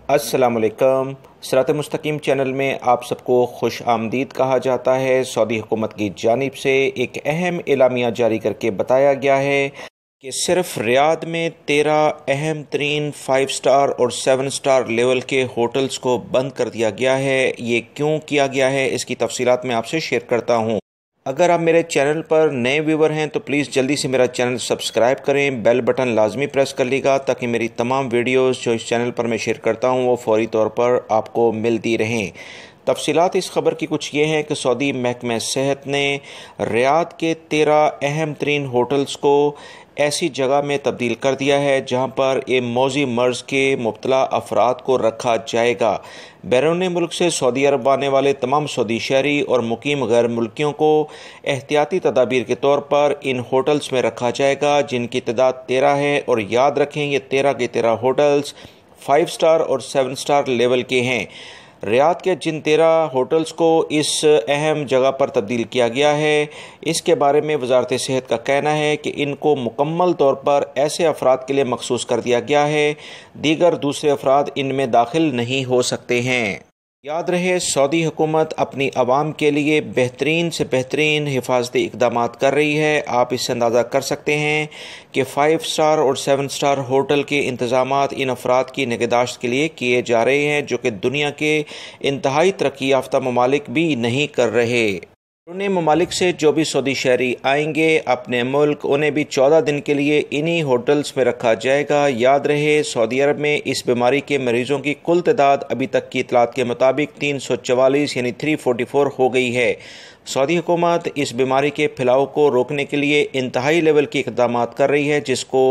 अस्सलाम वालेकुम। सिरात मुस्तकीम चैनल में आप सबको खुश आमदीद कहा जाता है। सऊदी हुकूमत की जानिब से एक अहम एलामिया जारी करके बताया गया है कि सिर्फ रियाद में 13 अहम तरीन 5 स्टार और 7 स्टार लेवल के होटल्स को बंद कर दिया गया है। ये क्यों किया गया है, इसकी तफसीलात मैं आपसे शेयर करता हूँ। अगर आप मेरे चैनल पर नए व्यूवर हैं तो प्लीज़ जल्दी से मेरा चैनल सब्सक्राइब करें, बेल बटन लाजमी प्रेस कर लीजिएगा ताकि मेरी तमाम वीडियोस जो इस चैनल पर मैं शेयर करता हूं वो फौरी तौर पर आपको मिलती रहें। तफसीलात इस खबर की कुछ ये हैं कि सऊदी महकमा सेहत ने रियाद के 13 अहम तरीन होटल्स को ऐसी जगह में तब्दील कर दिया है जहां पर ये मौजी मर्ज़ के मुब्तला अफराद को रखा जाएगा। बैरून मुल्क से सऊदी अरब आने वाले तमाम सऊदी शहरी और मुकीम गैर मुल्कियों को एहतियाती तदाबीर के तौर पर इन होटल्स में रखा जाएगा, जिनकी तादाद 13 है। और याद रखें, ये 13 के 13 होटल्स 5 स्टार और 7 स्टार लेवल के हैं। रियाद के जिन 13 होटल्स को इस अहम जगह पर तब्दील किया गया है, इसके बारे में वजारत सेहत का कहना है कि इनको मुकम्मल तौर पर ऐसे अफराद के लिए मखसूस कर दिया गया है, दीगर दूसरे अफराद इनमें दाखिल नहीं हो सकते हैं। याद रहे, सऊदी हुकूमत अपनी आवाम के लिए बेहतरीन से बेहतरीन हिफाजती इक़दामात कर रही है। आप इससे अंदाज़ा कर सकते हैं कि 5 स्टार और 7 स्टार होटल के इंतज़ामात इन अफराद की निगहदाश्त के लिए किए जा रहे हैं जो कि दुनिया के इंतहाई तरक्की याफ्ता ममालिक भी नहीं कर रहे। उन्हें ममालिक से जो भी सऊदी शहरी आएंगे अपने मुल्क, उन्हें भी 14 दिन के लिए इन्हीं होटल्स में रखा जाएगा। याद रहे, सऊदी अरब में इस बीमारी के मरीजों की कुल तादाद अभी तक की इतलात के मुताबिक 344 यानी 344 हो गई है। सऊदी हुकूमत इस बीमारी के फैलाव को रोकने के लिए इंतहाई लेवल के इक़दाम कर रही है, जिसको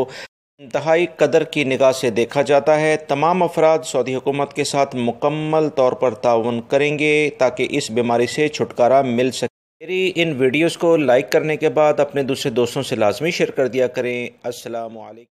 इंतहाई कदर की निगाह से देखा जाता है। तमाम अफराद सऊदी हुकूमत के साथ मुकम्मल तौर पर ताउन करेंगे ताकि इस बीमारी से छुटकारा मिल सके। मेरी इन वीडियोस को लाइक करने के बाद अपने दूसरे दोस्तों से लाजमी शेयर कर दिया करें। अस्सलामु अलैकुम।